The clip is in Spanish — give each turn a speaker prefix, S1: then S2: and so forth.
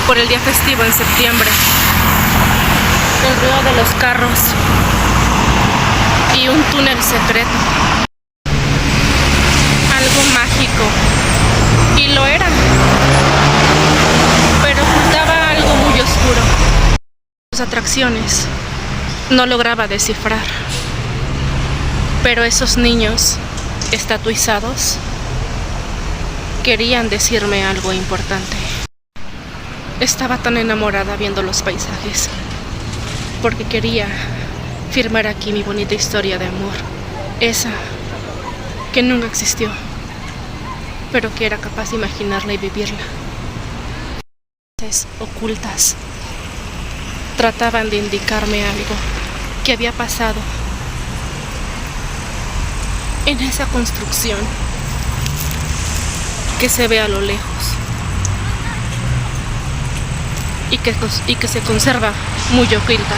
S1: por el día festivo en septiembre. El ruido de los carros y un túnel secreto. Algo mágico. Y lo era. Pero ocultaba algo muy oscuro. Sus atracciones no lograba descifrar. Pero esos niños estatuizados querían decirme algo importante. Estaba tan enamorada viendo los paisajes, porque quería firmar aquí mi bonita historia de amor, esa que nunca existió, pero que era capaz de imaginarla y vivirla. Voces ocultas trataban de indicarme algo que había pasado en esa construcción que se ve a lo lejos y que se conserva muy oculta.